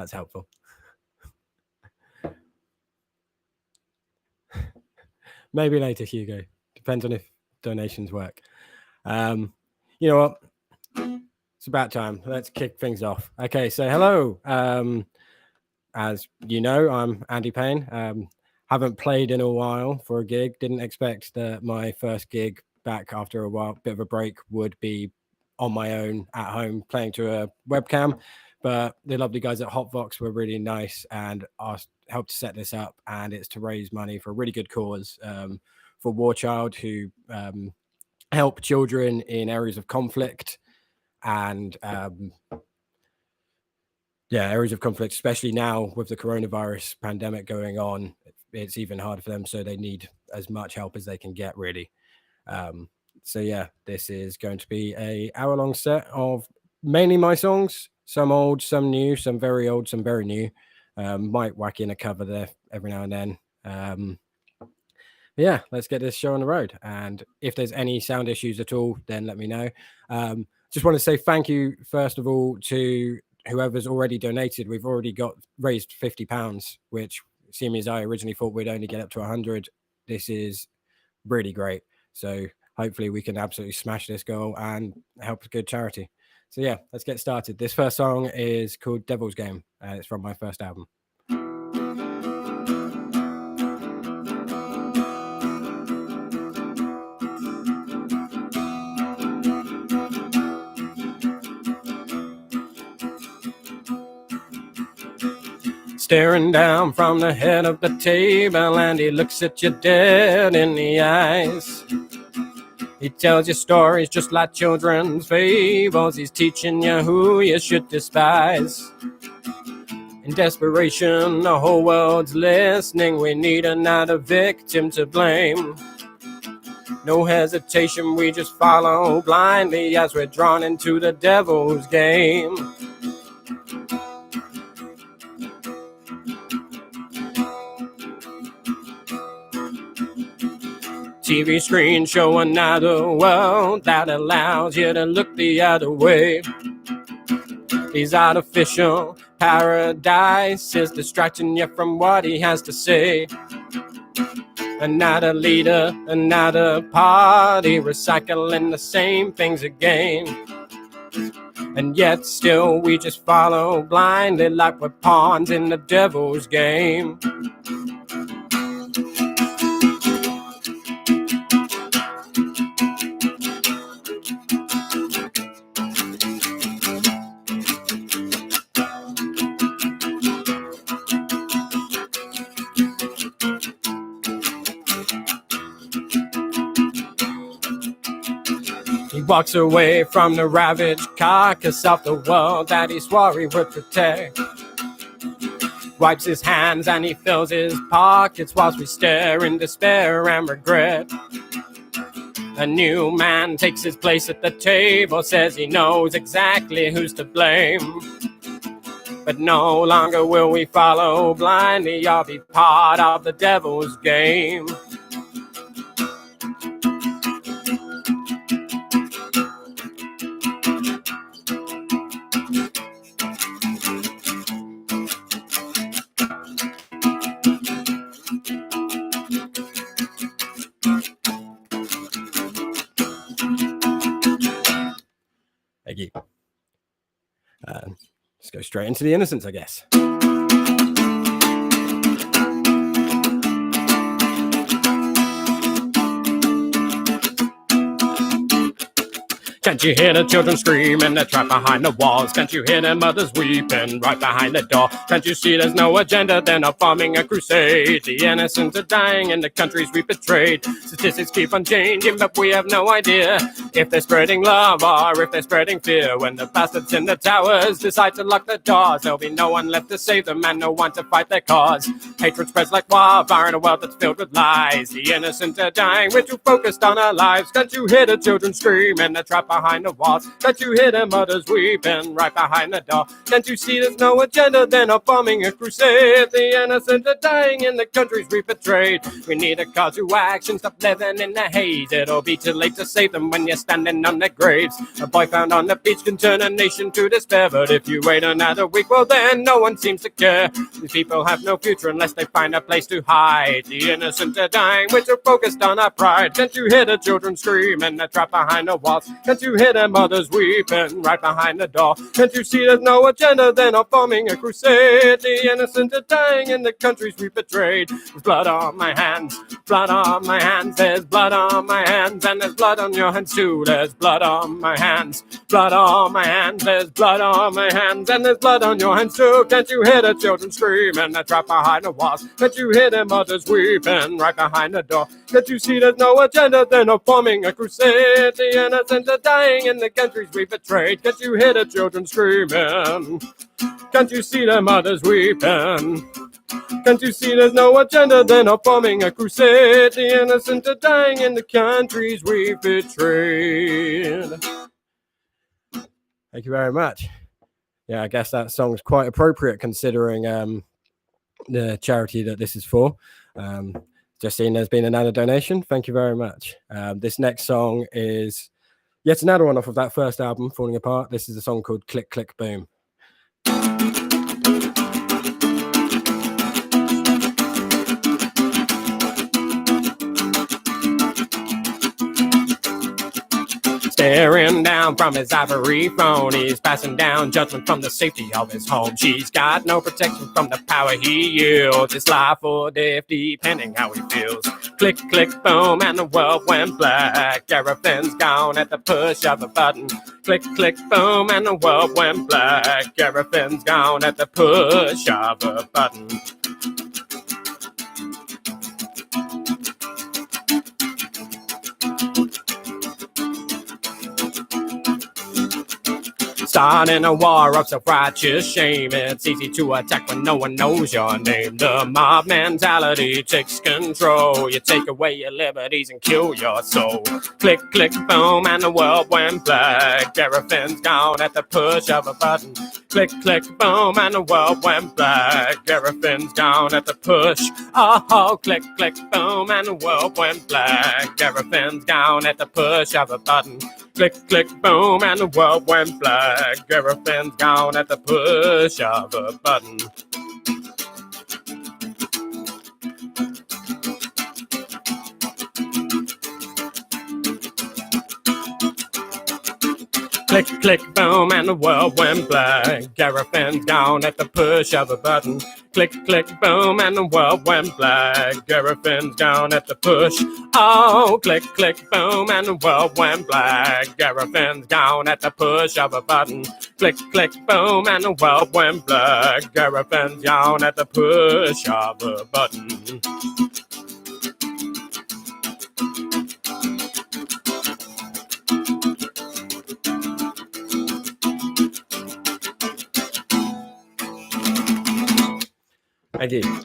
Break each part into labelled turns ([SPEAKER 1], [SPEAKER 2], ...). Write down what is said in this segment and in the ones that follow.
[SPEAKER 1] That's helpful. Maybe later, Hugo. Depends on if donations work. You know what? It's about time. Let's kick things off. Okay, so hello. As you know, I'm Andy Payne. Haven't played in a while for a gig. Didn't expect that my first gig back after a while, bit of a break, would be on my own at home playing to a webcam. But the lovely guys at Hotvox were really nice and helped to set this up. And it's to raise money for a really good cause for War Child, who help children in areas of conflict and areas of conflict, especially now with the coronavirus pandemic going on. It's even harder for them, so they need as much help as they can get, really. So yeah, this is going to be a hour-long set of mainly my songs, some old, some new, some very old, some very new. Might whack in a cover there every now and then. Yeah, let's get this show on the road. And if there's any sound issues at all, then let me know. Just want to say thank you, first of all, to whoever's already donated. We've already raised £50, which, seeing as I originally thought we'd only get up to 100, this is really great. So hopefully we can absolutely smash this goal and help a good charity. So yeah, let's get started. This first song is called Devil's Game. It's from my first album. Staring down from the head of the table, and he looks at you dead in the eyes. He tells you stories just like children's fables. He's teaching you who you should despise. In desperation, the whole world's listening. We need another victim to blame. No hesitation, we just follow blindly as we're drawn into the devil's game. TV screen show another world that allows you to look the other way. These artificial paradises distracting you from what he has to say. Another leader, another party, recycling the same things again. And yet still we just follow blindly like we're pawns in the devil's game. He walks away from the ravaged carcass of the world that he swore he would protect. Wipes his hands and he fills his pockets whilst we stare in despair and regret. A new man takes his place at the table, says he knows exactly who's to blame. But no longer will we follow blindly or be part of the devil's game. Thank you. Let's go straight into the innocence, I guess. Can't you hear the children screaming? They're trapped behind the walls. Can't you hear their mothers weeping right behind the door? Can't you see there's no agenda? They're not forming a crusade. The innocents are dying in the countries we betrayed. Statistics keep on changing, but we have no idea if they're spreading love or if they're spreading fear. When the bastards in the towers decide to lock the doors, there'll be no one left to save them and no one to fight their cause. Hatred spreads like wildfire in a world that's filled with lies. The innocents are dying, we're too focused on our lives. Can't you hear the children screaming? They're trapped behind behind the walls? Can't you hear their mothers weeping right behind the door? Can't you see there's no agenda? They're not bombing a crusade. The innocent are dying in the countries we betrayed. We need a call to action, stop living in the haze. It'll be too late to save them when you're standing on their graves. A boy found on the beach can turn a nation to despair, but if you wait another week, well then no one seems to care. These people have no future unless they find a place to hide. The innocent are dying, we're too focused on our pride. Can't you hear the children screaming, they're trapped behind the walls? Can't you hear their mothers weeping right behind the door? Can't you see there's no agenda, they're not forming a crusade? The innocent are dying in the countries we betrayed. There's blood on my hands, blood on my hands, there's blood on my hands, and there's blood on your hands too. There's blood on my hands, blood on my hands, there's blood on my hands, and there's blood on your hands too. Can't you hear the children screaming, they're trapped behind the walls? Can't you hear their mothers weeping right behind the door? Can't you see there's no agenda, they're not forming a crusade? The innocent are dying in the countries we betrayed. Can't you hear the children screaming? Can't you see their mothers weeping? Can't you see there's no agenda, they're not forming a crusade? The innocent are dying in the countries we've betrayed. Thank you very much. Yeah, I guess that song's quite appropriate considering the charity that this is for. Just seen there's been another donation. Thank you very much. This next song is yet another one off of that first album, Falling Apart. This is a song called Click, Click, Boom. Staring down from his ivory throne, he's passing down judgment from the safety of his home. She's got no protection from the power he yields. It's life or death, depending how he feels. Click, click, boom, and the world went black. Everything's gone at the push of a button. Click, click, boom, and the world went black. Everything's gone at the push of a button. Starting a war of self-righteous shame. It's easy to attack when no one knows your name. The mob mentality takes control. You take away your liberties and kill your soul. Click, click, boom, and the world went black. Everything's gone at the push of a button. Click, click, boom, and the world went black. Everything's gone at the push. Oh, click, click, boom, and the world went black. Everything's gone at the push of a button. Click, click, boom, and the world went black. Everything's gone at the push of a button. Click, click, boom, and the world went black. Everything's gone at the push of a button. Click, click, boom, and the world went black. Everything's gone at the push. Oh, click, click, boom, and the world went black. Everything's gone at the push of a button. Click, click, boom, and the world went black. Everything's gone at the push of a button. Thank you.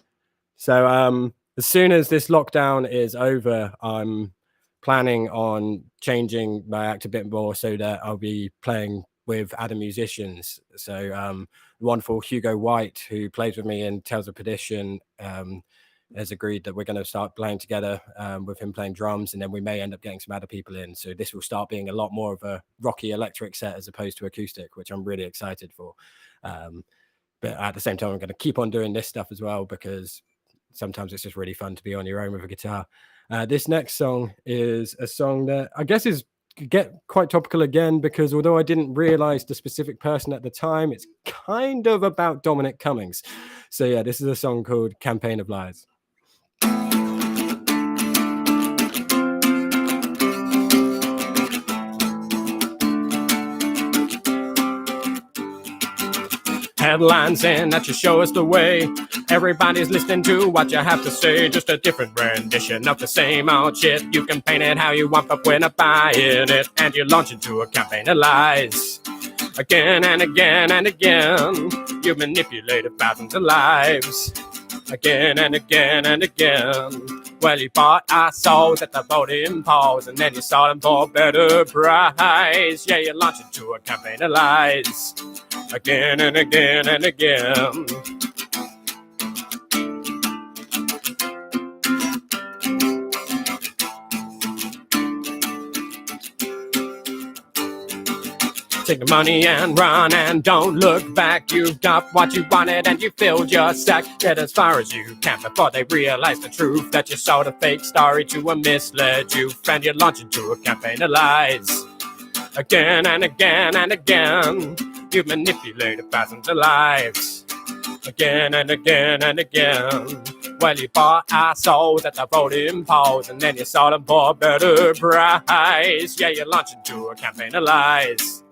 [SPEAKER 1] So as soon as this lockdown is over, I'm planning on changing my act a bit more so that I'll be playing with other musicians. So wonderful Hugo White, who plays with me in Tales of Perdition, has agreed that we're going to start playing together with him playing drums, and then we may end up getting some other people in. So this will start being a lot more of a rocky electric set as opposed to acoustic, which I'm really excited for. But at the same time, I'm going to keep on doing this stuff as well, because sometimes it's just really fun to be on your own with a guitar. This next song is a song that I guess is get quite topical again, because although I didn't realize the specific person at the time, it's kind of about Dominic Cummings. So yeah, this is a song called Campaign of Lies. Headlines saying that you show us the way. Everybody's listening to what you have to say. Just a different rendition of the same old shit. You can paint it how you want, but we're not buying it. And you launch into a campaign of lies. Again and again and again, you manipulated thousands of lives. again and again and again. Well, you bought our souls at the voting polls, and then you sold them for a better price. Yeah, you launched into a campaign of lies, again and again and again. Take the money and run and don't look back. You've got what you wanted and you filled your sack. Get as far as you can before they realize the truth, that you sold a fake story to a misled youth, and you launch into a campaign of lies, again and again and again. You've manipulated thousands of lives, again and again and again. Well, you bought our souls at the voting polls, and then you sold them for a better price. Yeah, you launched into a campaign of lies,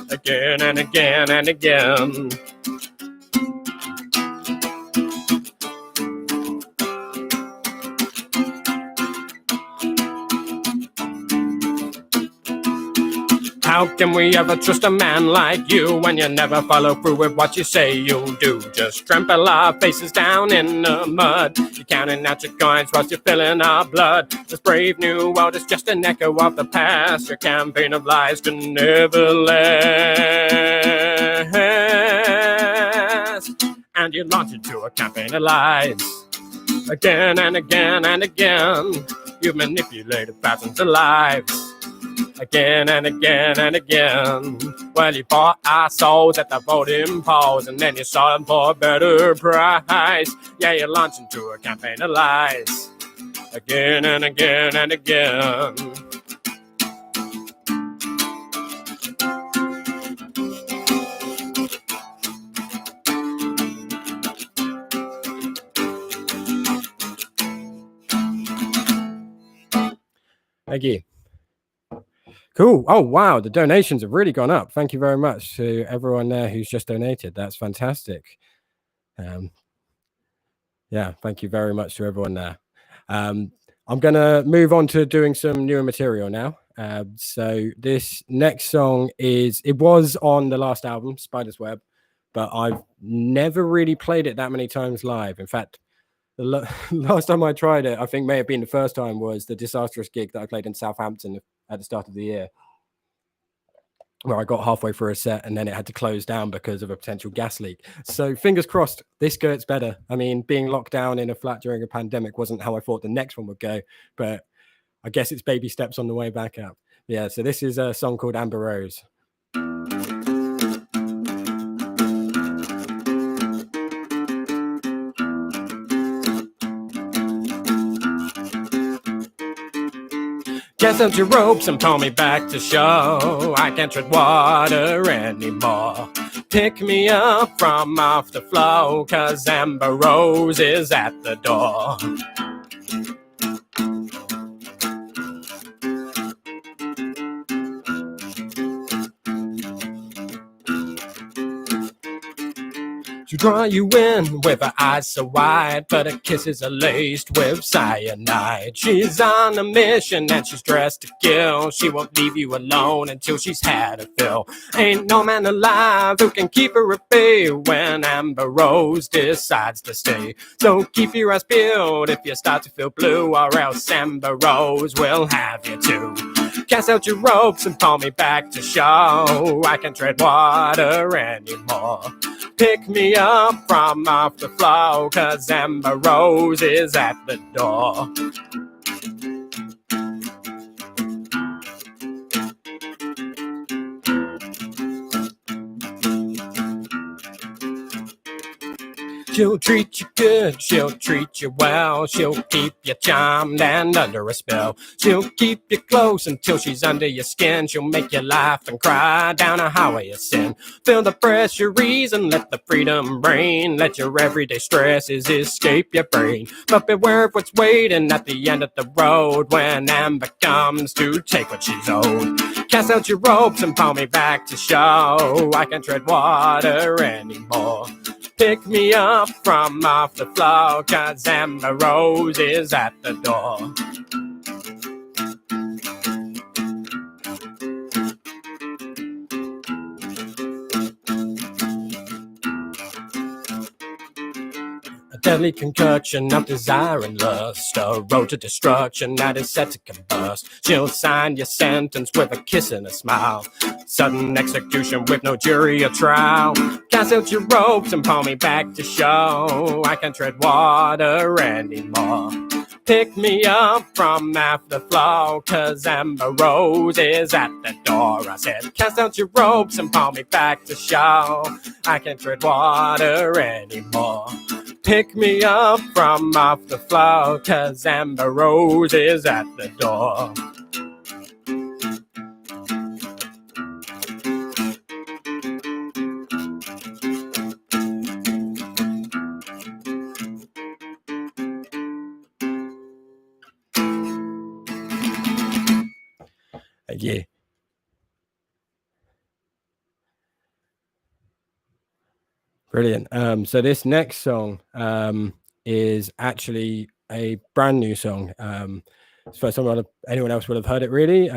[SPEAKER 1] again and again and again. How can we ever trust a man like you when you never follow through with what you say you'll do? Just trample our faces down in the mud. You're counting out your coins whilst you're filling our blood. This brave new world is just an echo of the past. Your campaign of lies can never last. And you launch into a campaign of lies, again and again and again. You've manipulated thousands of lives, again and again and again. Well, you bought our souls at the voting polls, and then you sold them for a better price. Yeah, you launched into a campaign of lies, again and again and again. Thank you. Cool. Oh, wow. The donations have really gone up. Thank you very much to everyone there who's just donated. That's fantastic. Yeah, thank you very much to everyone there. I'm going to move on to doing some newer material now. So this next song it was on the last album, Spider's Web, but I've never really played it that many times live. In fact, the last time I tried it, I think may have been the first time, was the disastrous gig that I played in Southampton at the start of the year, where I got halfway through a set and then it had to close down because of a potential gas leak. So fingers crossed, this gets better. I mean, being locked down in a flat during a pandemic wasn't how I thought the next one would go, but I guess it's baby steps on the way back up. Yeah, so this is a song called Amber Rose. Cast out your ropes and pull me back to shore. I can't tread water anymore. Pick me up from off the floor, 'cause Amber Rose is at the door. To draw you in with her eyes so wide, but her kisses are laced with cyanide. She's on a mission and she's dressed to kill. She won't leave you alone until she's had her fill. Ain't no man alive who can keep her at bay when Amber Rose decides to stay. So keep your eyes peeled if you start to feel blue, or else Amber Rose will have you too. Cast out your ropes and pull me back to shore. I can't tread water anymore. Pick me up from off the floor, 'cause Amber Rose is at the door. She'll treat you good, she'll treat you well. She'll keep you charmed and under a spell. She'll keep you close until she's under your skin. She'll make you laugh and cry down a highway of sin. Feel the pressure ease and let the freedom reign. Let your everyday stresses escape your brain. But beware of what's waiting at the end of the road when Amber comes to take what she's owed. Cast out your ropes and pull me back to shore. I can't tread water anymore. Pick me up from off the floor, 'cause Amber Rose is at the door. deadly concoction of desire and lust, a road to destruction that is set to combust. She'll sign your sentence with a kiss and a smile, sudden execution with no jury or trial. Cast out your ropes and pull me back to show I can tread water anymore. Pick me up from afterflow, 'cause Amber Rose is at the door. I said, cast out your ropes and pull me back to show I can't tread water anymore. Pick me up from off the floor, 'cause Amber Rose is at the door. Thank you. Brilliant. So this next song is actually a brand new song. It's the first time anyone else would have heard it, really,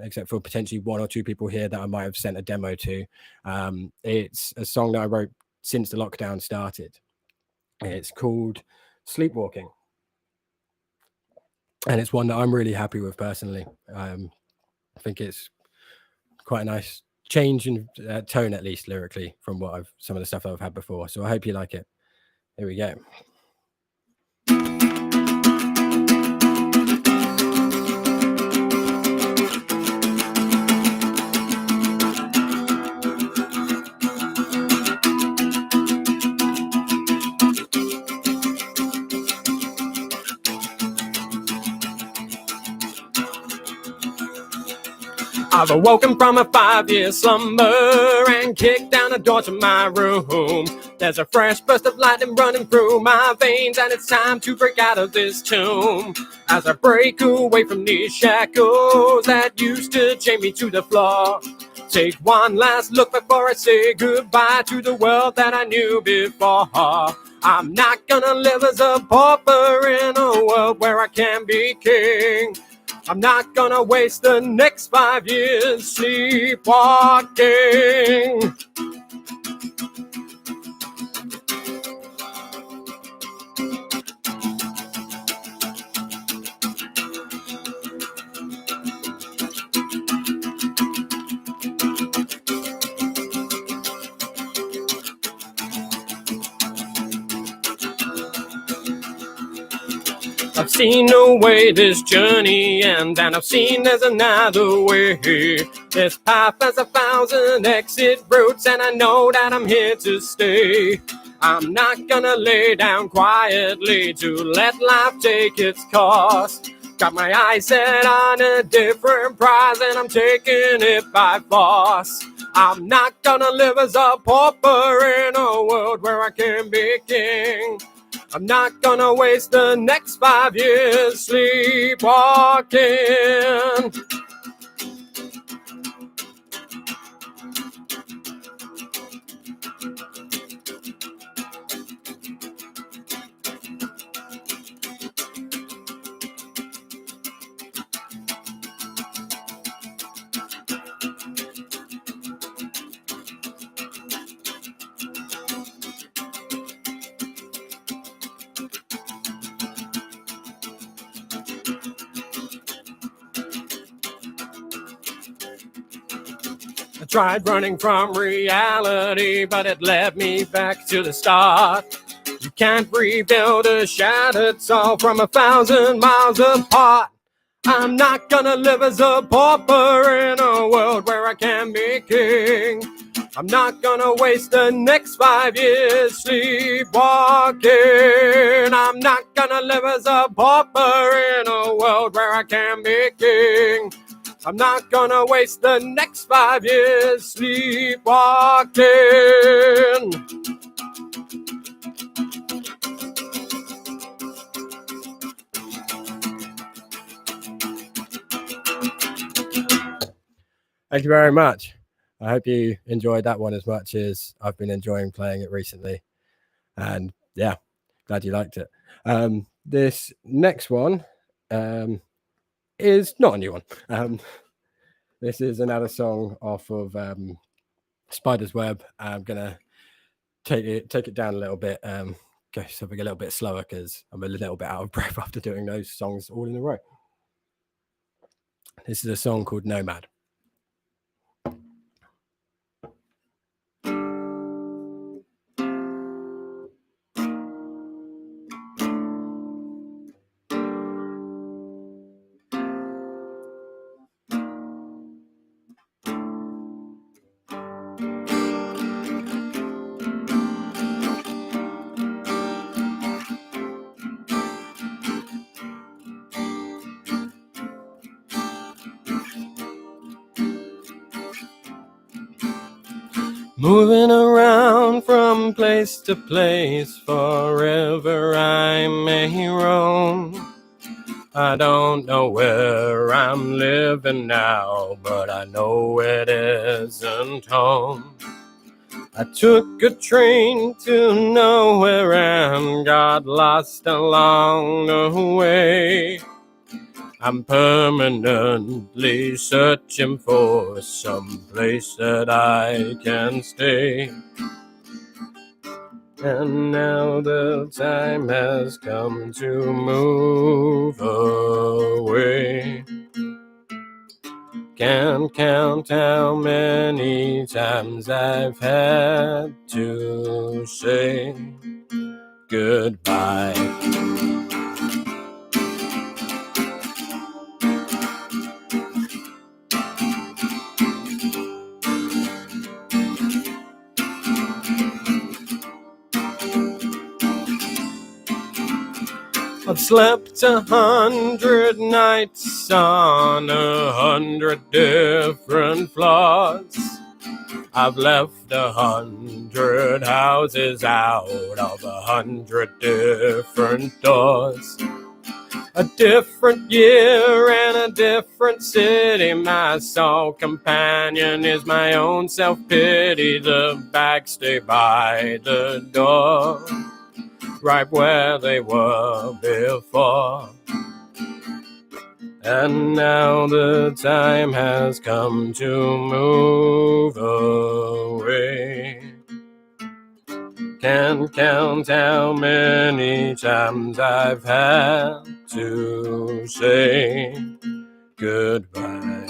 [SPEAKER 1] except for potentially one or two people here that I might have sent a demo to. It's a song that I wrote since the lockdown started. It's called Sleepwalking, and it's one that I'm really happy with personally. I think it's quite a nice change in tone, at least lyrically, from some of the stuff I've had before. So I hope you like it. Here we go. I've awoken from a 5-year slumber and kicked down the door to my room. There's a fresh burst of lightning running through my veins, and it's time to break out of this tomb. As I break away from these shackles that used to chain me to the floor, take one last look before I say goodbye to the world that I knew before. I'm not gonna live as a pauper in a world where I can be king. I'm not gonna waste the next 5 years sleepwalking. I've seen the way this journey ends, and I've seen there's another way. This path has 1,000 exit routes, and I know that I'm here to stay. I'm not gonna lay down quietly to let life take its course. Got my eyes set on a different prize, and I'm taking it by force. I'm not gonna live as a pauper in a world where I can be king. I'm not gonna waste the next 5 years sleepwalking. I tried running from reality, but it led me back to the start. You can't rebuild a shattered soul from 1,000 miles apart. I'm not gonna live as a pauper in a world where I can be king. I'm not gonna waste the next 5 years sleepwalking. I'm not gonna live as a pauper in a world where I can be king. I'm not gonna waste the next 5 years sleepwalking. Thank you very much. I hope you enjoyed that one as much as I've been enjoying playing it recently. And yeah, glad you liked it. This next one is not a new one. This is another song off of Spider's Web. I'm gonna take it down a little bit. go something a little bit slower because I'm a little bit out of breath after doing those songs all in a row. This is a song called Nomad. Moving around from place to place, forever I may roam. I don't know where I'm living now, but I know it isn't home. I took a train to nowhere and got lost along the way. I'm permanently searching for some place that I can stay. And now the time has come to move away. Can't count how many times I've had to say goodbye. I've slept 100 nights on 100 different floors. I've left 100 houses out of 100 different doors. A different year and a different city. My sole companion is my own self-pity. The bags stay by the door, right where they were before. And now the time has come to move away. Can't count how many times I've had to say goodbye.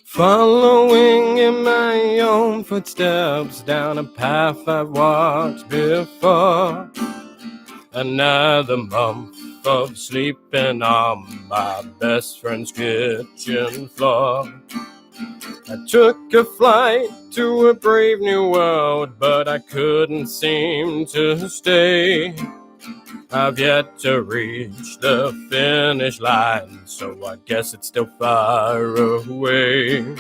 [SPEAKER 1] Following in my own footsteps down a path I've walked before. Another month of sleeping on my best friend's kitchen floor. I took a flight to a brave new world, but I couldn't seem to stay. I've yet to reach the finish line, so I guess it's still far away.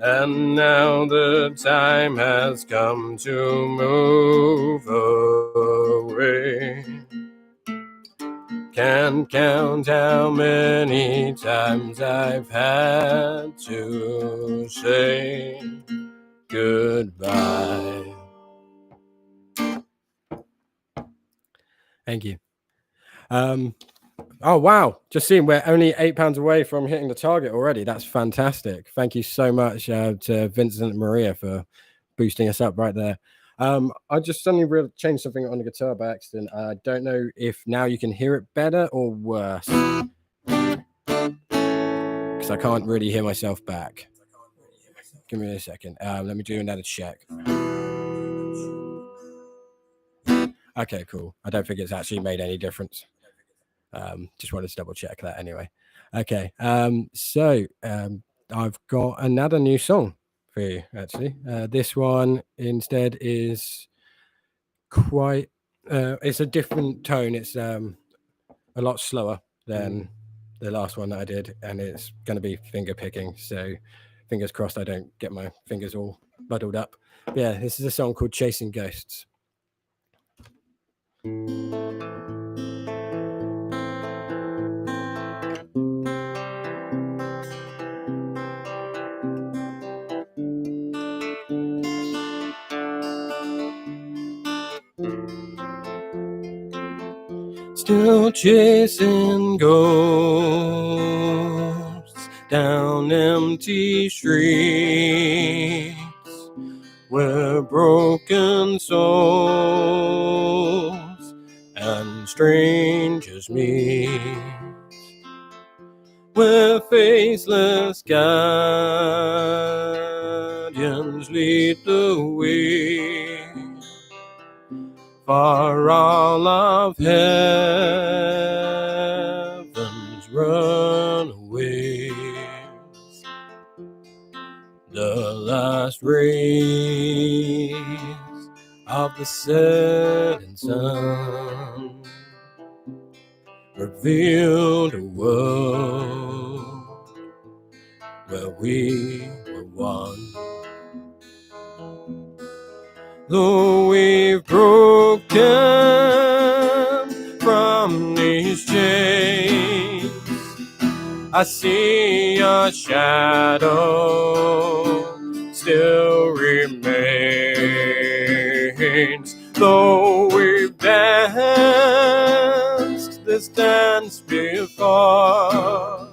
[SPEAKER 1] And now the time has come to move away. Can't count how many times I've had to say goodbye. Thank you. Oh, wow. Just seeing we're only £8 away from hitting the target already. That's fantastic. Thank you so much to Vincent and Maria for boosting us up right there. I just suddenly changed something on the guitar by accident. I don't know if now you can hear it better or worse, because I can't really hear myself back. Give me a second. Let me do another check. Okay, cool. I don't think it's actually made any difference. Just wanted to double check that anyway. Okay, so I've got another new song for you, actually. This one instead is quite, it's a different tone. It's a lot slower than the last one that I did, and it's going to be finger picking. So fingers crossed I don't get my fingers all muddled up. But yeah, this is a song called Chasing Ghosts. Still chasing ghosts down empty streets where broken souls and strangers meet, where faceless guardians lead the way. For all of heaven's runaways, the last rays of the setting sun revealed a world where we were one. Though we've broken from these chains, I see your shadow still remains. Though we've danced this dance before,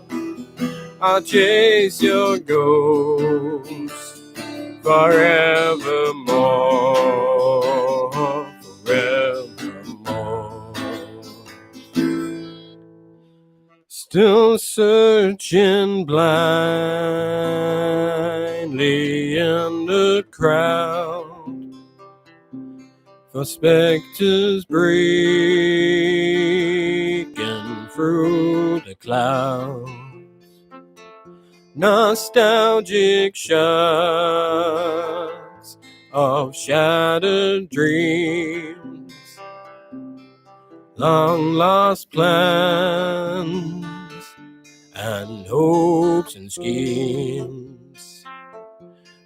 [SPEAKER 1] I'll chase your ghost forevermore, forevermore. Still searching blindly in the crowd for specters breaking through the clouds. Nostalgic shots of shattered dreams, long lost plans and hopes and schemes,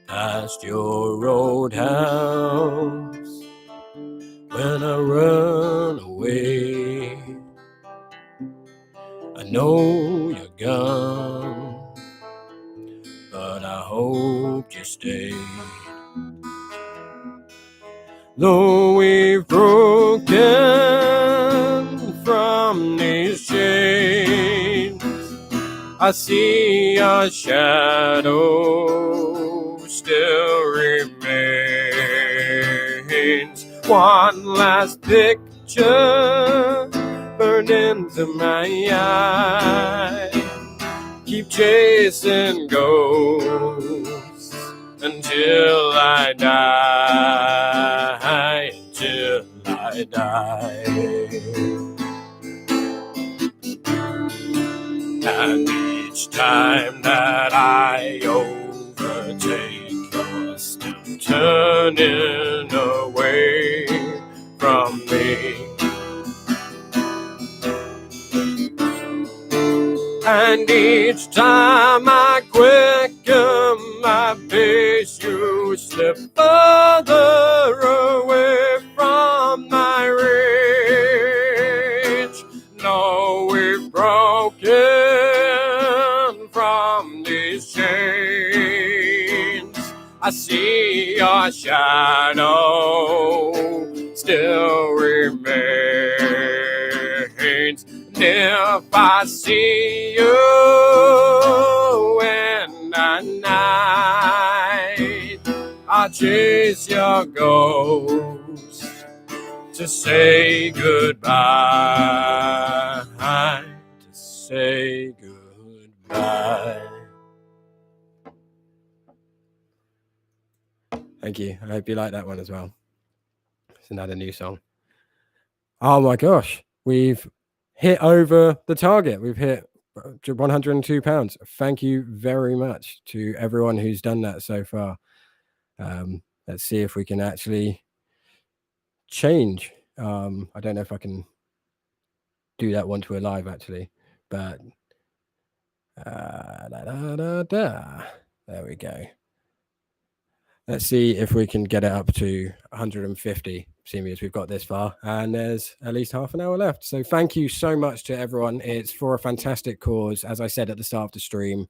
[SPEAKER 1] past your roadhouse when I run away. I know you're gone, but I hope you stay. Though we've broken from these chains, I see your shadow still remains. One last picture burned into my eye. Keep chasing ghosts until I die, until I die. And each time that I overtake, you're still turning away from me. And each time I quicken my pace, you slip further away from my reach. No, we've broken from these chains. I see your shadow still remains. If I see you in the night, I'll chase your ghost to say goodbye, to say goodbye. Thank you. I hope you like that one as well. It's another new song. Oh my gosh, we've hit over the target. We've hit £102. Thank you very much to everyone who's done that so far. Let's see if we can actually change. I don't know if I can do that once we're live actually, but there we go. Let's see if we can get it up to 150, seeing as we've got this far, and there's at least half an hour left. So thank you so much to everyone. It's for a fantastic cause. As I said at the start of the stream,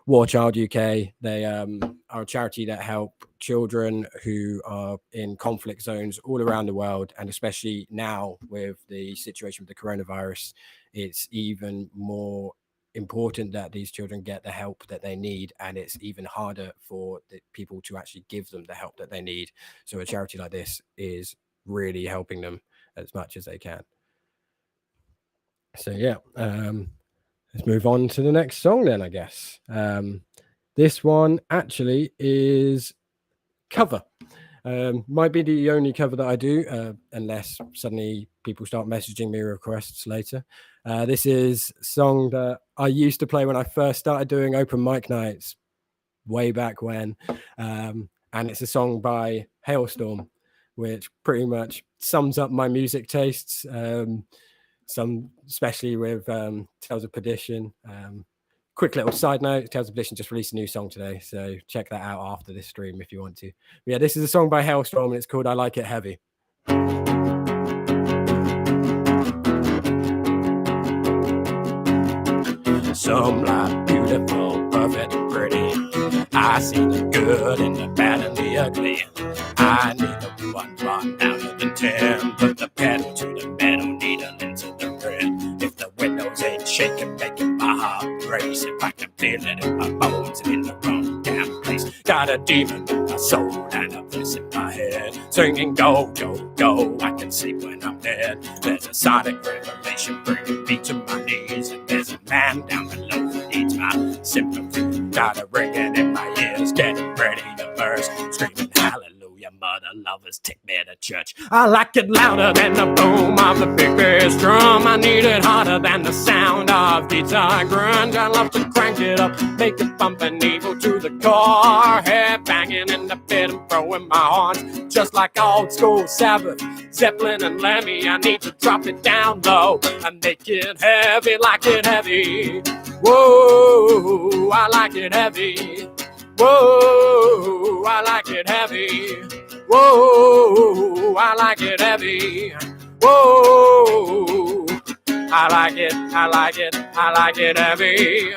[SPEAKER 1] War Child UK, they are a charity that help children who are in conflict zones all around the world, and especially now with the situation with the coronavirus, it's even more important that these children get the help that they need, and it's even harder for the people to actually give them the help that they need. So a charity like this is really helping them as much as they can. So yeah, let's move on to the next song then, I guess. This one actually is cover. Might be the only cover that I do, unless suddenly people start messaging me requests later. This is a song that I used to play when I first started doing open mic nights way back when. And it's a song by Hailstorm, which pretty much sums up my music tastes. Some, especially with Tales of Perdition. Quick little side note, Tales of Perdition just released a new song today, so check that out after this stream if you want to. But yeah, this is a song by Hailstorm, and it's called I Like It Heavy. Some like beautiful, perfect, and pretty. I see the good and the bad and the ugly. I need the one run out than 10. Put the pedal to the metal, needle into the red. If the windows ain't shaking, making my heart race. If I can feel it in my bones and in the wrong damn place. Got a demon in my soul and a voice in my head. Singing go, go, go. I can sleep when I'm dead. There's a sonic revelation bringing me to my knees. And there's a man down below who needs my sympathy. Got a ringing in my ears, getting ready to burst. Screaming hallelujah, mother lovers, take me to church. I like it louder than the boom of the big bass drum. I need it harder than the sound of guitar grunge. I love to crank it up, make it bumping evil to the core. Head banging in the bed and throwing my horns, just like old school Sabbath, Zeppelin and Lemmy. I need to drop it down low and make it heavy, like it heavy. Whoa, I like it heavy. Whoa, I like it heavy. Whoa, I like it heavy. Whoa, I like it, I like it, I like it heavy.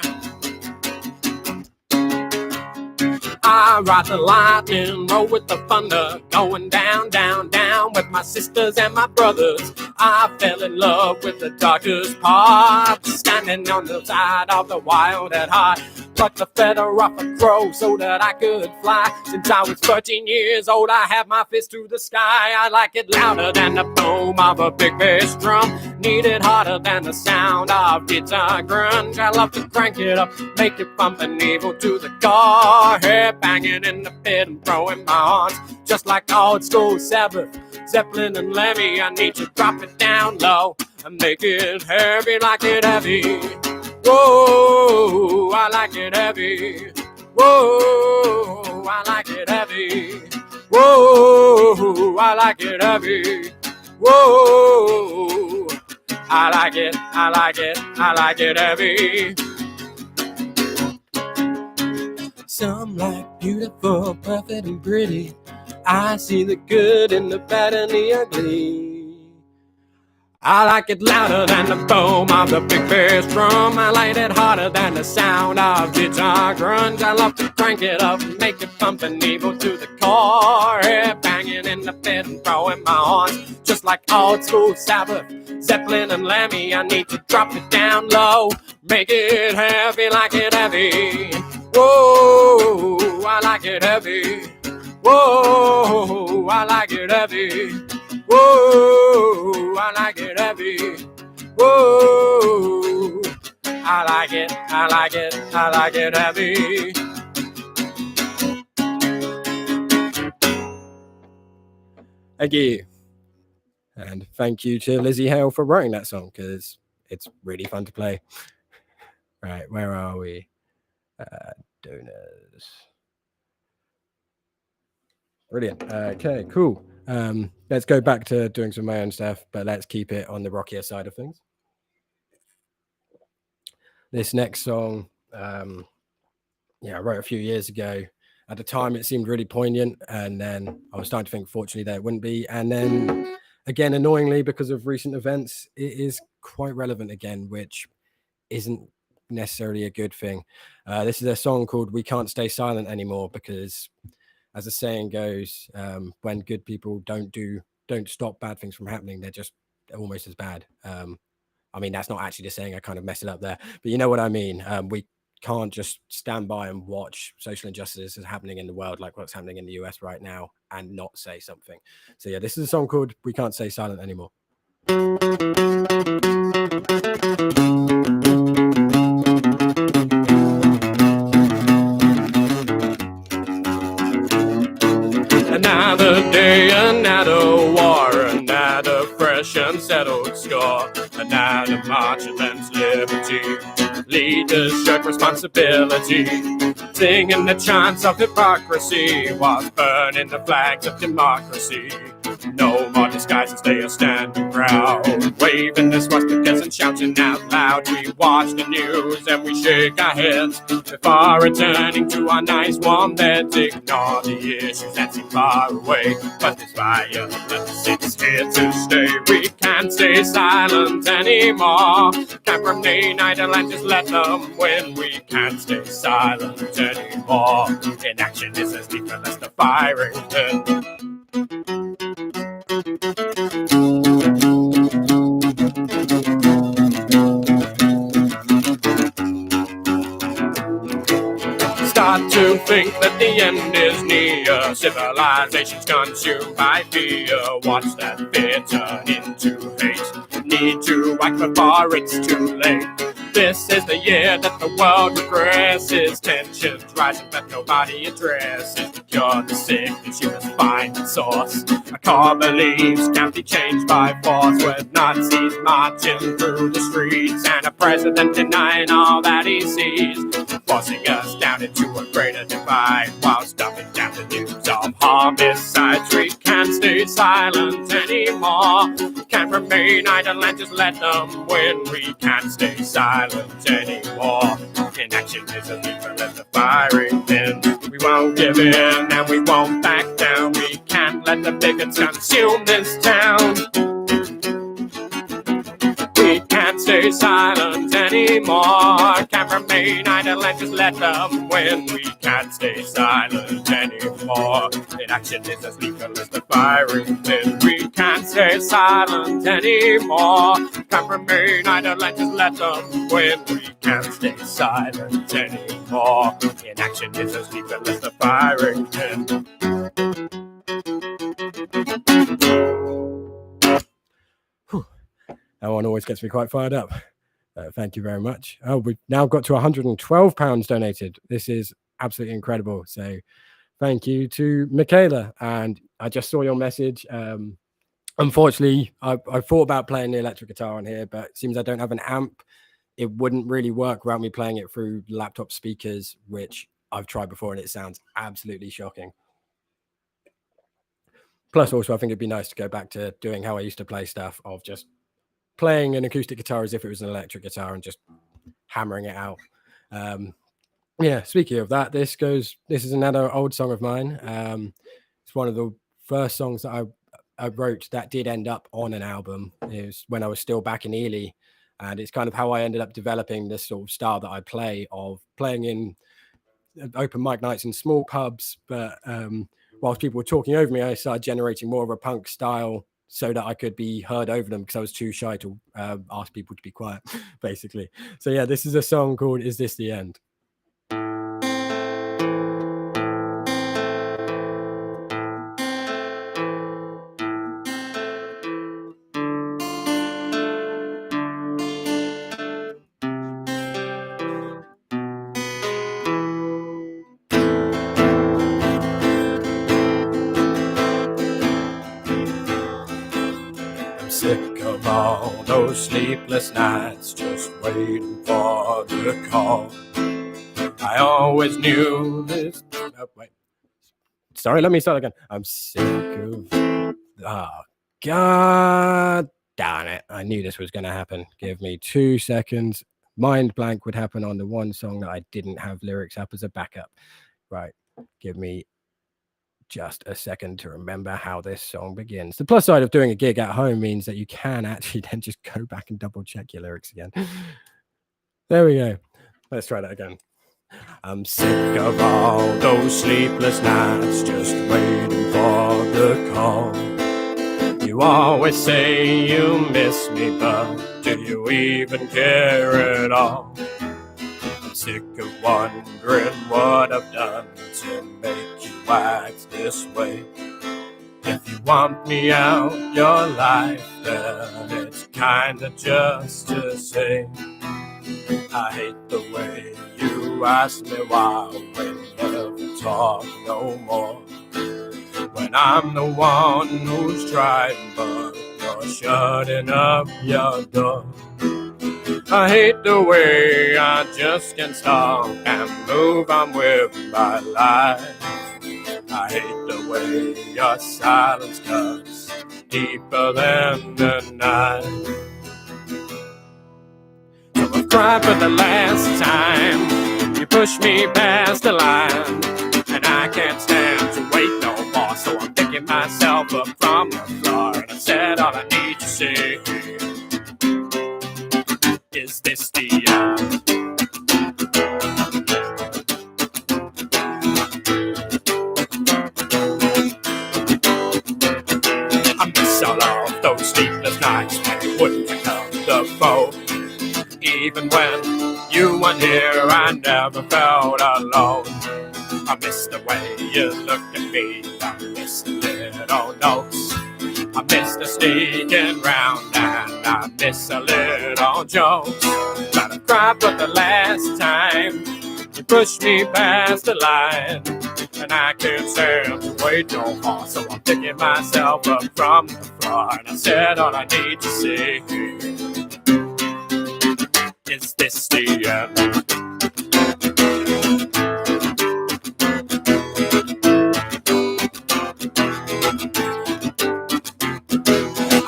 [SPEAKER 1] I ride the lightning, roll with the thunder, going down, down, down with my sisters and my brothers. I fell in love with the darkest part, standing on the side of the wild at heart. Plucked the feather off a crow so that I could fly. Since I was 13 years old, I have my fist to the sky. I like it louder than the boom of a big bass drum. Need it harder than the sound of guitar grunge. I love to crank it up, make it bumping evil to the car. Head banging in the bed and throwing my horns, just like old school Sabbath, Zeppelin and Lemmy. I need to drop it down low and make it heavy, like it heavy. Whoa, I like it heavy. Whoa, I like it heavy. Whoa, I like it heavy. Whoa, I like it, I like it, I like it heavy. Some like beautiful, perfect, and pretty. I see the good and the bad and the ugly. I like it louder than the boom of the big bass drum. I like it harder than the sound of guitar grunge. I love to crank it up, make it bumping evil to the core. Head banging in the bed and throwing my horns, just like old school Sabbath, Zeppelin and Lemmy. I need to drop it down low, make it heavy, like it heavy. Whoa, I like it heavy. Whoa, I like it heavy. Whoa, I like it heavy. Whoa, I like it, I like it, I like it heavy. Thank you. And thank you to Lizzie Hale for writing that song, because it's really fun to play. Right, where are we? Donors. Brilliant. Okay, cool. Let's go back to doing some of my own stuff, but let's keep it on the rockier side of things. This next song, I wrote a few years ago. At the time, it seemed really poignant, and then I was starting to think, fortunately, that it wouldn't be. And then, again, annoyingly, because of recent events, it is quite relevant again, which isn't necessarily a good thing. This is a song called "We Can't Stay Silent Anymore," because, as the saying goes, when good people don't stop bad things from happening, they're just almost as bad. I mean, that's not actually the saying. I kind of messed it up there, but you know what I mean. We can't just stand by and watch social injustices happening in the world, like what's happening in the US right now, and not say something. So yeah, this is a song called "We Can't Stay Silent Anymore." Another day, another war, another fresh unsettled score, another march against liberty. Leaders shirk responsibility, singing the chants of hypocrisy, whilst burning the flags of democracy. No more disguises, they are standing proud, waving their swastikas and shouting out loud. We watch the news and we shake our heads before returning to our nice warm beds. Ignore the issues that seem far away, but this violence, it's here to stay. We can't stay silent anymore. Can't remain idle and just let them win. We can't stay silent anymore. Inaction is as lethal as the firing pin. Start to think that the end is near. Civilization's consumed by fear. Watch that fear turn into hate. Need to act before it's too late. This is the year that the world regresses. Tensions rising but nobody addresses. To cure the sickness you must find its source. Our core beliefs can't be changed by force. With Nazis marching through the streets and a president denying all that he sees, forcing us down into a greater divide while stuffing down the news of homicides. We can't stay silent anymore. Can't remain idle and just let them win. We can't stay silent anymore. Inaction is as lethal as the firing pin. We won't give in and we won't back down. We can't let the bigots consume this town. We can't stay silent anymore. Can't remain idle and just let them win. We can't stay silent anymore. Inaction is as lethal as the firing pin. We can't stay silent anymore. Can't remain idle and just let them win. We can't stay silent anymore. Inaction is as lethal as the firing pin. That one always gets me quite fired up. Thank you very much. Oh, we've now got to £112 donated. This is absolutely incredible. So thank you to Michaela. And I just saw your message. Unfortunately, I thought about playing the electric guitar on here, but it seems I don't have an amp. It wouldn't really work without me playing it through laptop speakers, which I've tried before, and it sounds absolutely shocking. Plus, also, I think it'd be nice to go back to doing how I used to play stuff, of just playing an acoustic guitar as if it was an electric guitar and just hammering it out. Yeah, speaking of that, this is another old song of mine. It's one of the first songs that I wrote that did end up on an album. It was when I was still back in Ely, and it's kind of how I ended up developing this sort of style that I play, of playing in open mic nights in small pubs, but whilst people were talking over me, I started generating more of a punk style so that I could be heard over them, because I was too shy to ask people to be quiet, basically. So yeah, this is a song called "Is This the End?" Sick of all those sleepless nights, just waiting for the call. I always knew this. Oh, wait. Sorry, let me start again. I'm sick of... Oh, God damn it. I knew this was going to happen. Give me 2 seconds. Mind blank would happen on the one song that I didn't have lyrics up as a backup. Right. Give me just a second to remember how this song begins. The plus side of doing a gig at home means that you can actually then just go back and double check your lyrics again. There we go. Let's try that again. I'm sick of all those sleepless nights just waiting for the call. You always say you miss me, but do you even care at all? I'm sick of wondering what I've done to make you act this way. If you want me out your life, then it's kinda just to say I hate the way you ask me why we never talk no more. When I'm the one who's trying, but you're shutting up your door. I hate the way I just can't stop and move on with my life. I hate the way your silence cuts deeper than the night. So I've cried for the last time. You pushed me past the line, and I can't stand to wait no more. So I'm picking myself up from the floor, and I said all I need to say is this the end? I miss all of those sleepless nights when you wouldn't pick up the phone. Even when you weren't here, I never felt alone. I miss the way you look at me. I miss the little notes. I miss the sneaking round, and I miss a little jokes. But I cried for the last time. You pushed me past the line, and I can't stand to wait no more. So I'm picking myself up from the floor, and I said all I need to say is this the end?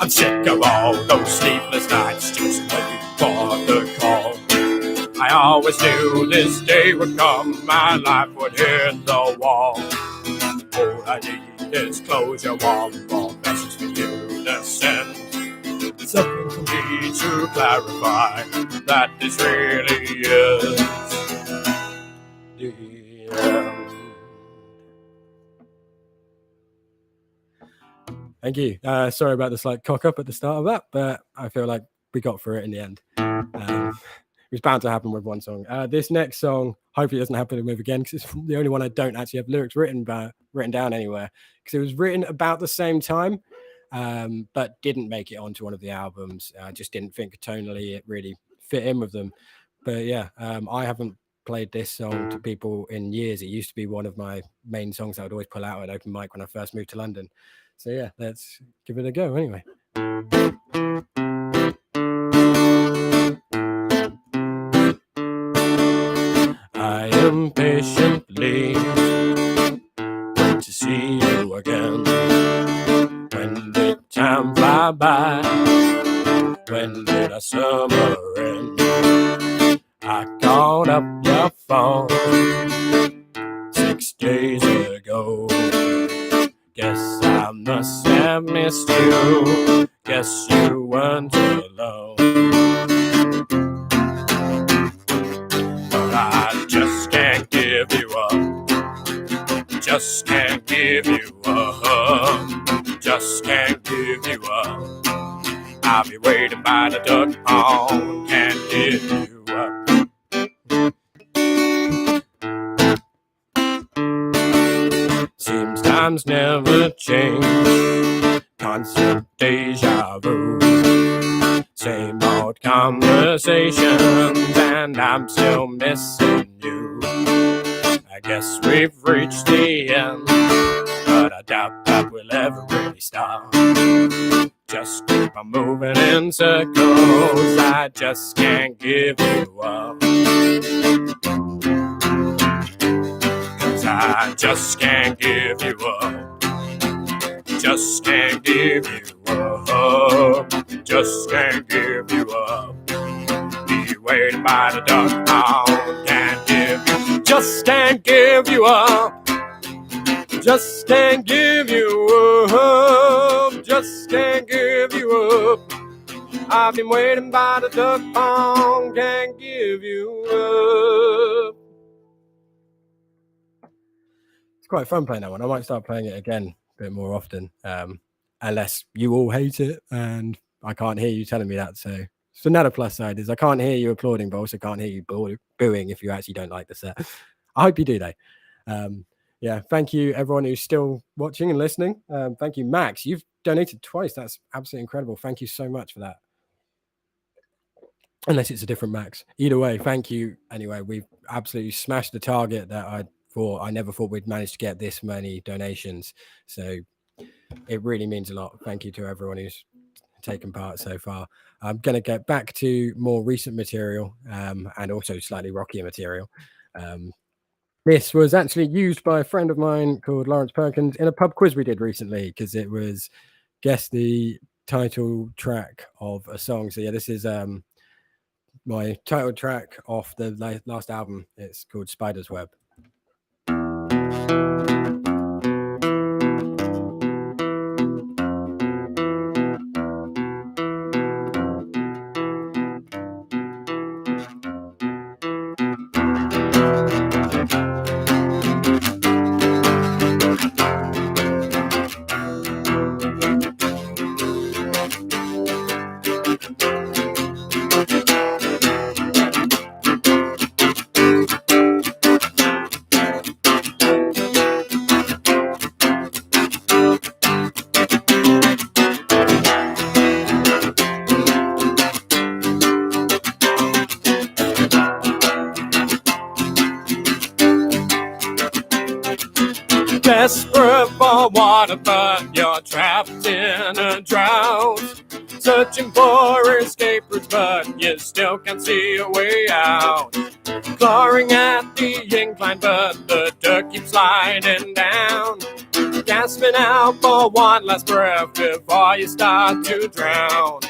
[SPEAKER 1] I'm sick of all those sleepless nights just waiting for the call. I always knew this day would come, my life would hit the wall. All I need is closure, one more message for you to send. Something for me to clarify that this really is the end. Thank you. Sorry about the slight cock up at the start of that, but I feel like we got through it in the end. It was bound to happen with one song. This next song hopefully doesn't happen with again, because it's the only one I don't actually have lyrics written down anywhere, because it was written about the same time, but didn't make it onto one of the albums. I just didn't think tonally it really fit in with them. But yeah, I haven't played this song to people in years. It used to be one of my main songs I would always pull out at open mic when I first moved to London. So yeah, let's give it a go anyway. I impatiently wait to see you again. When did time fly by? When did our summer end? I called up your phone 6 days ago. Guess I must have missed you. Guess you weren't alone. But I just can't give you up. Just can't give you up. Just can't give you up. I'll be waiting by the duck pond. Can't give you up. Seems times never change. Constant deja vu. Same old conversations, and I'm still missing you. I guess we've reached the end, but I doubt that we'll ever really stop. Just keep on moving in circles. I just can't give you up. 'Cause I Just can't give you up. Just can't give you up. Just can't give you up. Be waiting by the duck pound. Can't give you. Just can't give you up. Just can't give you up. Just can't give you up. I've been waiting by the duck pond. Can't give you up. It's quite fun playing that one. I might start playing it again a bit more often, unless you all hate it and I can't hear you telling me that. So another plus side is I can't hear you applauding, but also can't hear you booing if you actually don't like the set. I hope you do, though. Yeah, thank you, everyone who's still watching and listening. Thank you, Max. You've donated twice. That's absolutely incredible. Thank you so much for that. Unless it's a different Max. Either way, thank you. Anyway, we've absolutely smashed the target that I never thought we'd manage to get this many donations. So it really means a lot. Thank you to everyone who's taken part so far. I'm going to get back to more recent material and also slightly rockier material. This was actually used by a friend of mine called Lawrence Perkins in a pub quiz we did recently because it was guess the title track of a song. So yeah, this is my title track off the last album. It's called Spider's Web. Desperate for water, but you're trapped in a drought. Searching for escape routes, but you still can't see a way out. Clawing at the incline, but the dirt keeps sliding down. Gasping out for one last breath before you start to drown.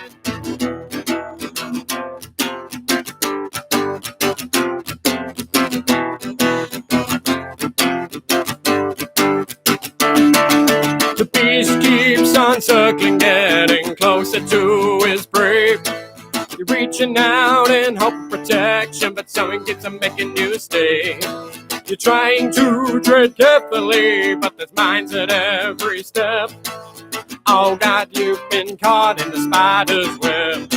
[SPEAKER 1] The beast keeps on circling, getting closer to his prey. You're reaching out in hope of protection, but something keeps on making you stay. You're trying to tread carefully, but there's mines at every step. Oh God, you've been caught in the spider's web.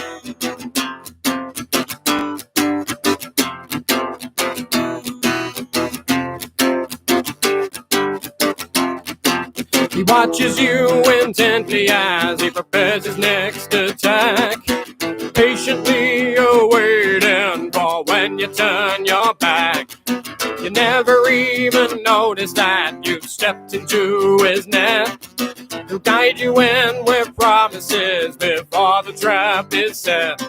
[SPEAKER 1] He watches you intently as he prepares his next attack, patiently awaiting for when you turn your back. You never even notice that you've stepped into his net. He'll guide you in with promises before the trap is set.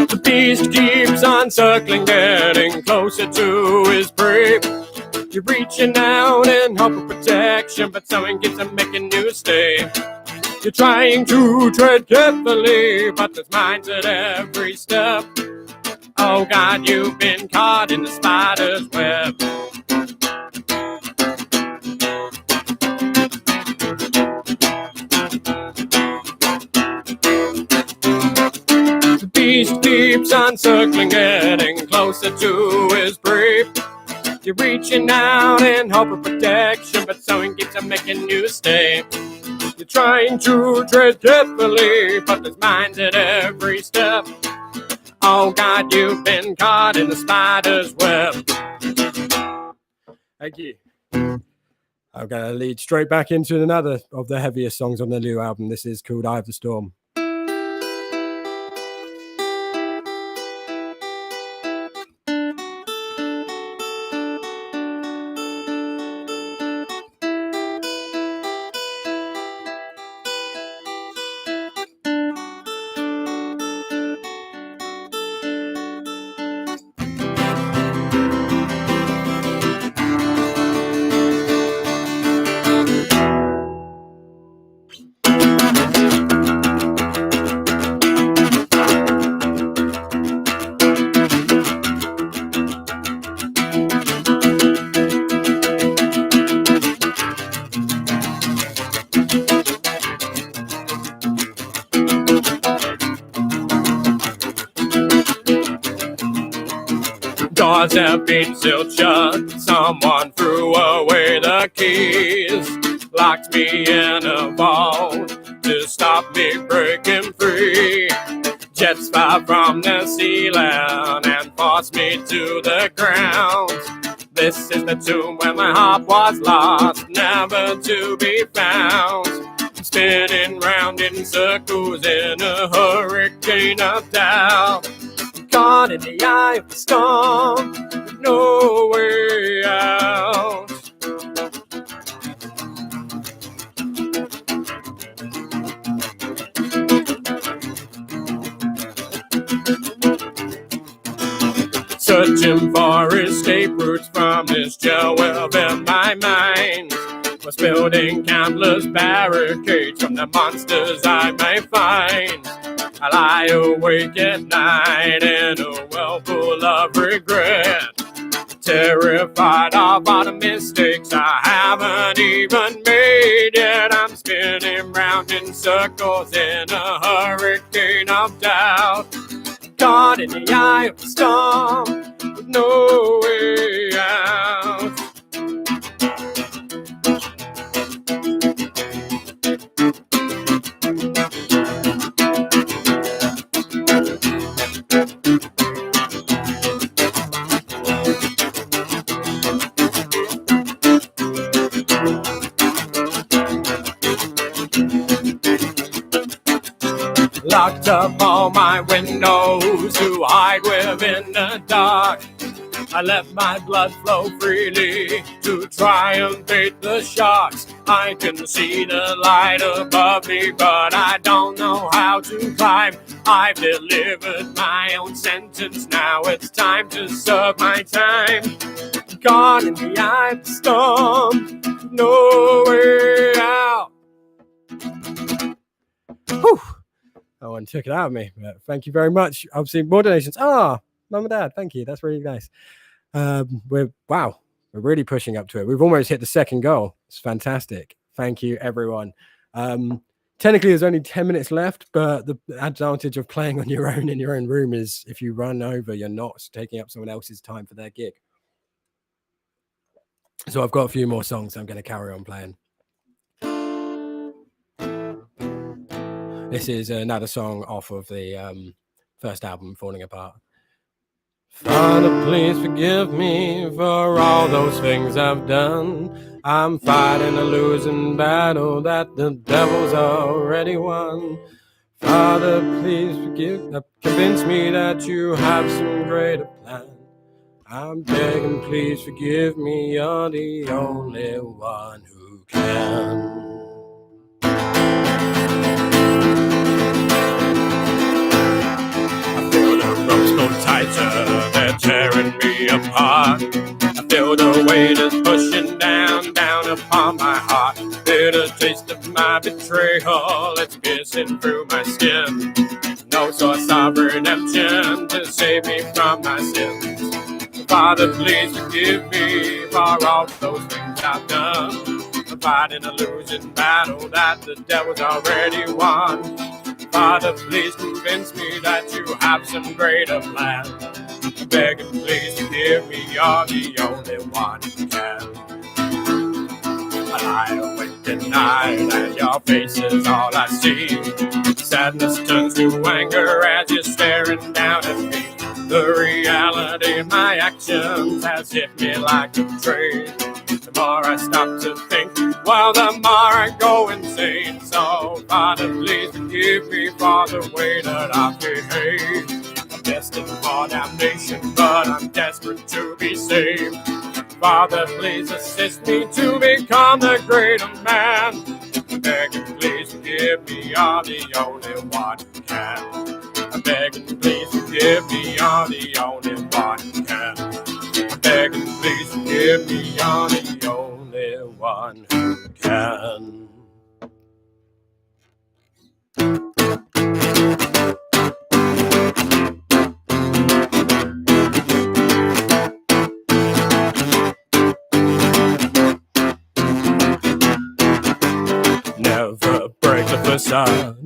[SPEAKER 1] The beast keeps on circling, getting closer to his prey. You're reaching out in hope of protection, but something keeps on making you stay. You're trying to tread carefully, but there's mines at every step. Oh God, you've been caught in the spider's web. The beast keeps on circling, getting closer to his prey. You're reaching out in hope of protection, but something keeps on making you stay. You're trying to tread carefully, but there's mines at every step. Oh God, you've been caught in the spider's web. Thank you. I'm going to lead straight back into another of the heaviest songs on the new album. This is called Eye of the Storm. Doors have been sealed shut. Someone threw away the keys, locked me in a vault to stop me breaking free. Jets fly from the ceiling and force me to the ground. This is the tomb where my heart was lost, never to be found. I'm spinning round in circles in a hurricane of doubt. Caught in the eye of the storm, with no way out. Searching for escape routes from this jail web in my mind. Was building countless barricades from the monsters I may find. I lie awake at night in a well full of regret, terrified of all the mistakes I haven't even made yet. I'm spinning round in circles in a hurricane of doubt. Caught in the eye of the storm, with no way out. Locked up all my windows to hide within the dark. I let my blood flow freely to try and bait the sharks. I can see the light above me, but I don't know how to climb. I've delivered my own sentence, now it's time to serve my time. Caught in the eye of the storm, no way out. Whew. That one took it out of me. But thank you very much. Obviously, more donations. Mum and Dad, thank you. That's really nice. We're really pushing up to it. We've almost hit the second goal. It's fantastic. Thank you, everyone. Technically, there's only 10 minutes left, but the advantage of playing on your own in your own room is if you run over, you're not taking up someone else's time for their gig. So I've got a few more songs I'm going to carry on playing. This is another song off of the first album, Falling Apart. Father, please forgive me for all those things I've done. I'm fighting a losing battle that the devil's already won. Father, please convince me that you have some greater plan. I'm begging, please forgive me, you're the only one who can. Tighter, they're tearing me apart. I feel the weight is pushing down upon my heart. Bitter taste of my betrayal, it's piercing through my skin. No source of redemption to save me from my sins. Father, please forgive me for all those things I've done. I'm fighting a losing battle that the devil's already won. Father, please convince me that you have some greater plan. Begging, please forgive me, you're the only one who can. I lie awake at night and your face is all I see. Sadness turns to anger as you're staring down at me. The reality of my actions has hit me like a train. The more I stop to think, well, the more I go insane. So, Father, please forgive me for the way that I behave. I'm destined for damnation, but I'm desperate to be saved. Father, please assist me to become the greater man. I'm begging, please forgive me, you're the only one who can. I'm begging, please forgive me, you're the only one who can. I'm begging, please forgive me, you're the only one who can. Never break the facade.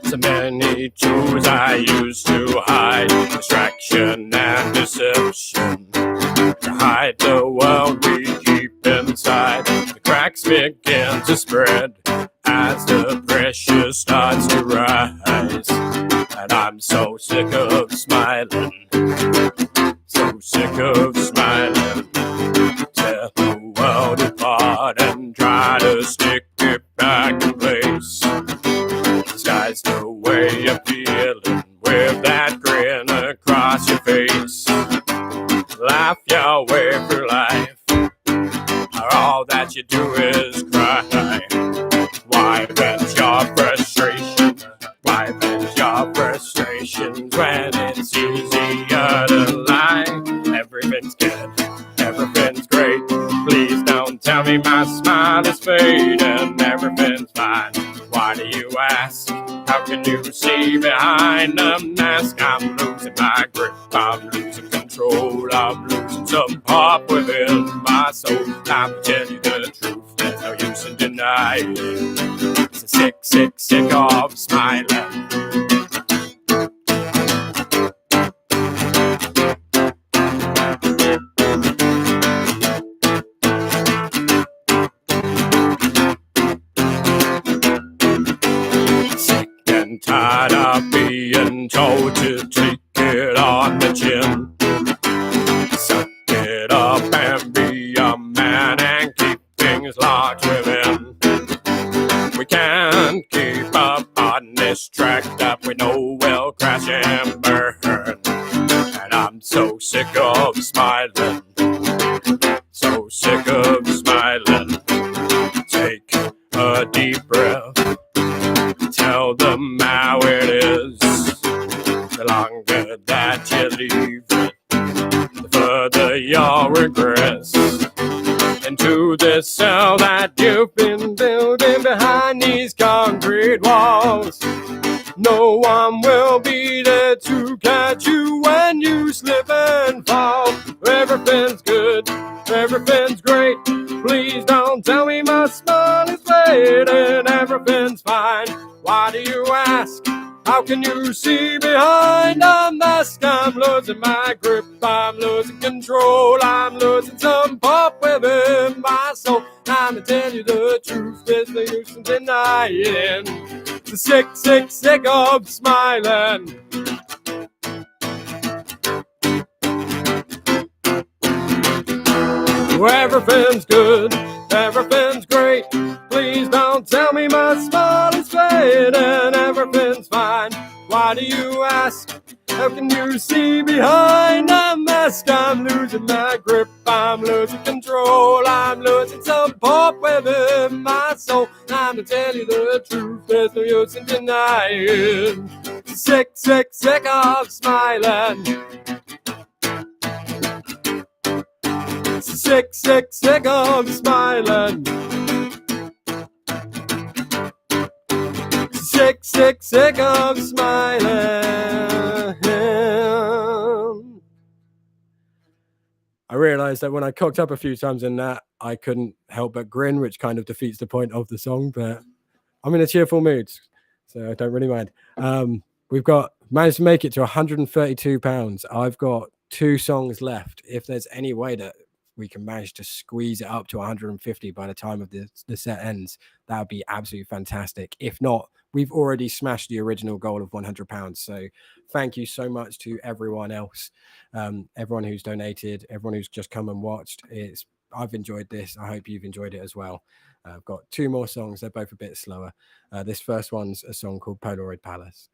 [SPEAKER 1] So many many tools I used to hide distraction and deception, to hide the world we keep inside. The cracks begin to spread as the pressure starts to rise, and I'm so sick of smiling, so sick of smiling. Tear the world apart and try to stick it back in place. Disguise the way you're feeling with that grin across your face. Laugh your way through life, or all that you do is cry. Why vent your frustration? Why vent your frustrations when it's easier to lie? Everything's good, everything's great. Please don't tell me my smile is fading. Everything's fine. Why do you ask? How can you see behind the mask? I'm losing my grip, I'm losing control, I'm losing some pop within my soul. Time to tell you the truth, there's no use in denying. It's a sick, sick, sick of smiling. Tired of being told to take it on the chin. Suck it up and be a man and keep things locked within. We can't keep up on this track that we know will crash and burn. And I'm so sick of smiling, so sick of smiling. Take a deep breath, tell them how it is. The longer that you leave it, the further your regress into this cell that you've been building behind these concrete walls. No one will be there to catch you when you slip and fall. Everything's good, everything's great. Please don't tell me my smile is fading. Everything's fine. Why do you ask? How can you see behind the mask? I'm losing my grip, I'm losing control, I'm losing some pop within my soul. Time to tell you the truth, there's no use in denying. The sick, sick, sick of smiling. Everything's good, everything's great. Please don't tell me my smile is fading. Everything's fine. Why do you ask? How can you see behind the mask? I'm losing my grip, I'm losing control, I'm losing some pop within my soul. Time to tell you the truth, there's no use in denying. Sick, sick, sick of smiling. Sick, sick, sick of smiling. Sick, sick, sick of smiling. I realised that when I cocked up a few times in that, I couldn't help but grin, which kind of defeats the point of the song, but I'm in a cheerful mood, so I don't really mind. We've managed to make it to £132. I've got 2 songs left. If there's any way that we can manage to squeeze it up to 150 by the time of the set ends, that would be absolutely fantastic. If not, we've already smashed the original goal of £100. So thank you so much to everyone else, everyone who's donated, everyone who's just come and watched. I've enjoyed this. I hope you've enjoyed it as well. I've got 2 more songs. They're both a bit slower. This first one's a song called Polaroid Palace.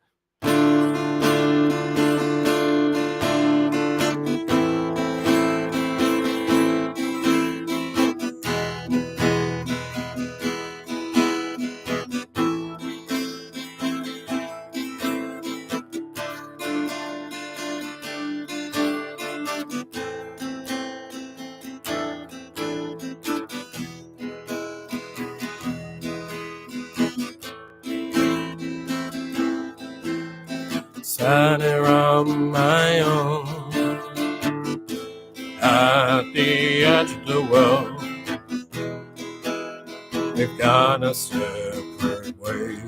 [SPEAKER 1] Standing on my own at the edge of the world, we've gone a separate way.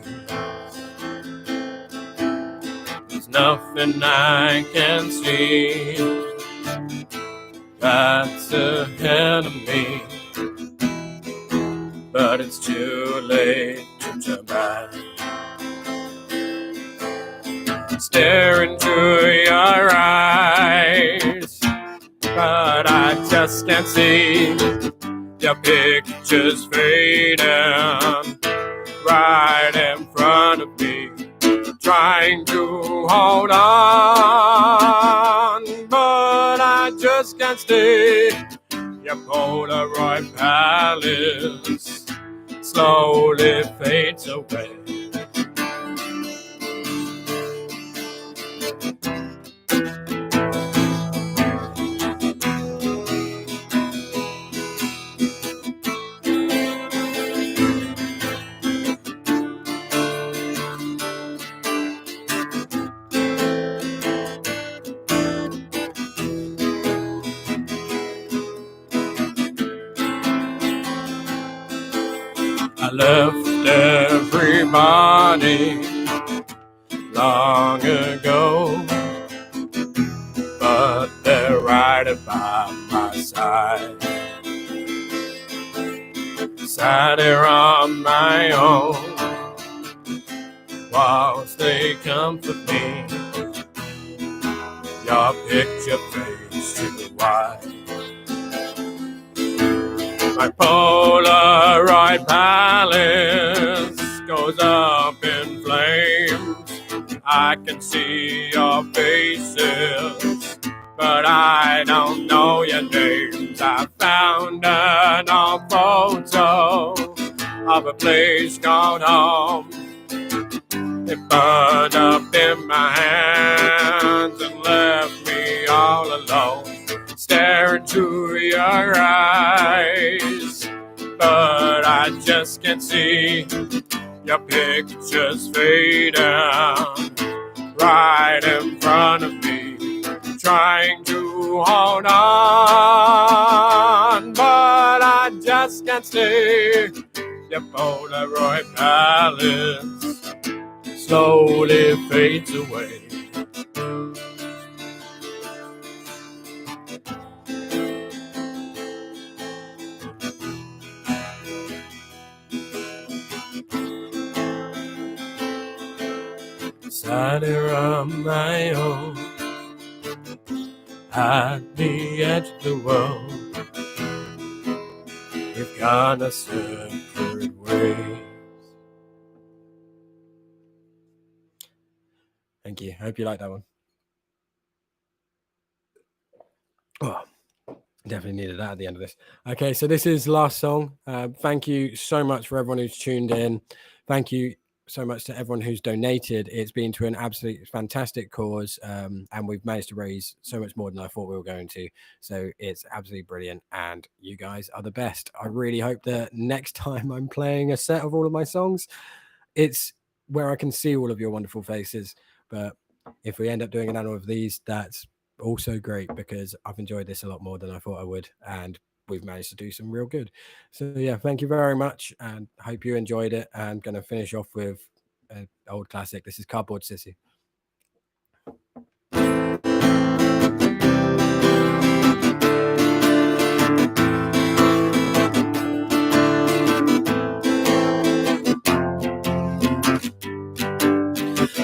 [SPEAKER 1] nothing I can see that's ahead of me, but it's too late to turn back. Stare into your eyes, but I just can't see. Your picture's fading right in front of me, trying to hold on, but I just can't stay. Your Polaroid palace slowly fades away. I left everybody long ago, but they're right by my side. Sat here on my own whilst they comfort me. Your picture fades too wide. My Polaroid palace goes up in flames. I can see your faces, but I don't know your names. I found an old photo of a place called home. It burned up in my hands and left me all alone. Stare into your eyes, but I just can't see. Your picture's fading right in front of me, trying to hold on, but I just can't stay. Your Polaroid palace slowly fades away. Sat here on my own at the edge of the world. We've gone our separate ways. Thank you. I hope you like that one. Oh, definitely needed that at the end of this. Okay, so this is the last song. Thank you so much for everyone who's tuned in. Thank you so much to everyone who's donated. It's been to an absolutely fantastic cause, and we've managed to raise so much more than I thought we were going to. So it's absolutely brilliant, and you guys are the best. I really hope that next time I'm playing a set of all of my songs, it's where I can see all of your wonderful faces. But if we end up doing another of these, that's also great, because I've enjoyed this a lot more than I thought I would, and we've managed to do some real good. So yeah, thank you very much, and hope you enjoyed it. I'm going to finish off with an old classic. This is Cardboard Sissy.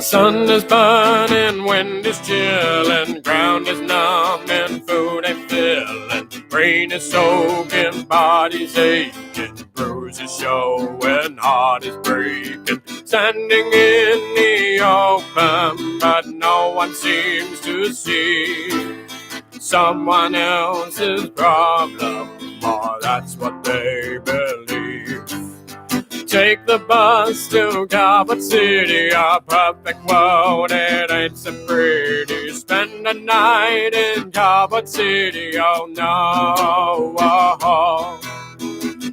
[SPEAKER 1] Sun is burning, wind is chilling, ground is numb and food ain't filling. Brain is soaking, body's aching, bruises showing, heart is breaking. Standing in the open, but no one seems to see someone else's problem, or that's what they believe. Take the bus to Cardboard City, our perfect world, it ain't so pretty. Spend a night in Cardboard City, oh no.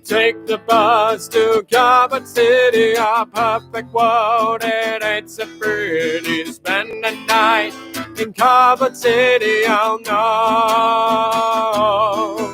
[SPEAKER 1] Take the bus to Cardboard City, our perfect world, it ain't so pretty. Spend a night in Cardboard City, oh no.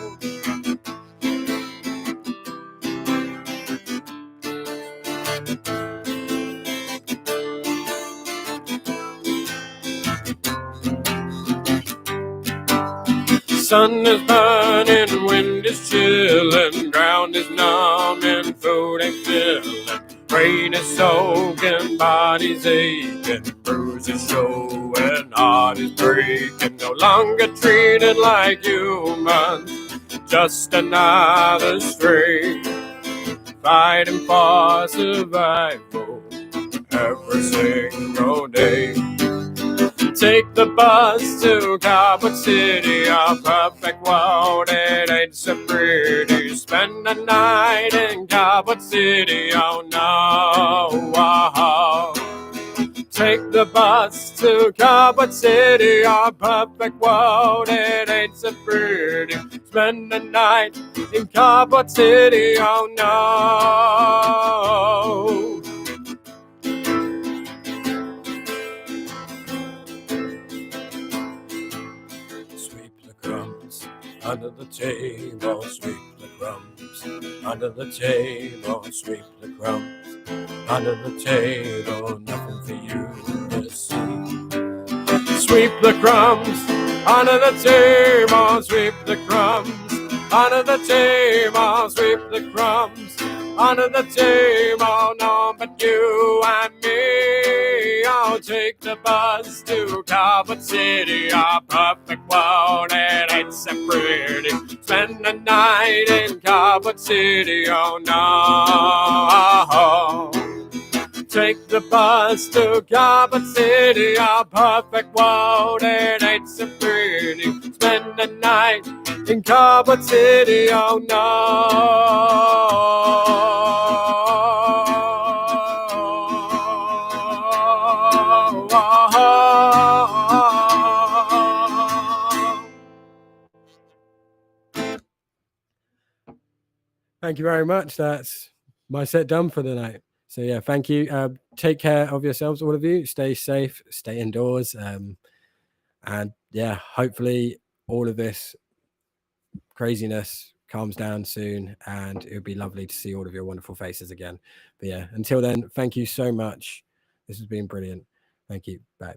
[SPEAKER 1] Sun is burning, wind is chilling, ground is numb and food ain't filling. Rain is soaking, bodies aching, bruises showing, heart is breaking. No longer treated like humans, just another stray, fighting for survival every single day. Take the bus to Carbon City, a perfect world, it ain't so pretty. Spend the night in Carbon City, oh no. Take the bus to Carbon City, a perfect world, it ain't so pretty. Spend the night in Carbon City, oh no. Under the table, sweep the crumbs. Under the table, sweep the crumbs. Under the table, nothing for you to see. Sweep the crumbs. Under the table, sweep the crumbs. Under the table, sweep the crumbs. Under the table, no but you and me. I'll take the bus to Carbon City, a perfect world, it ain't so pretty. Spend the night in Carbon City, oh no. Take the bus to Carbon City, a perfect world, it ain't so pretty. Spend the night in Carbon City, oh no. Thank you very much. That's my set done for the night. So yeah, thank you. Take care of yourselves, all of you. Stay safe, stay indoors. And yeah, hopefully all of this craziness calms down soon, and it would be lovely to see all of your wonderful faces again. But yeah, until then, thank you so much. This has been brilliant. Thank you. Bye.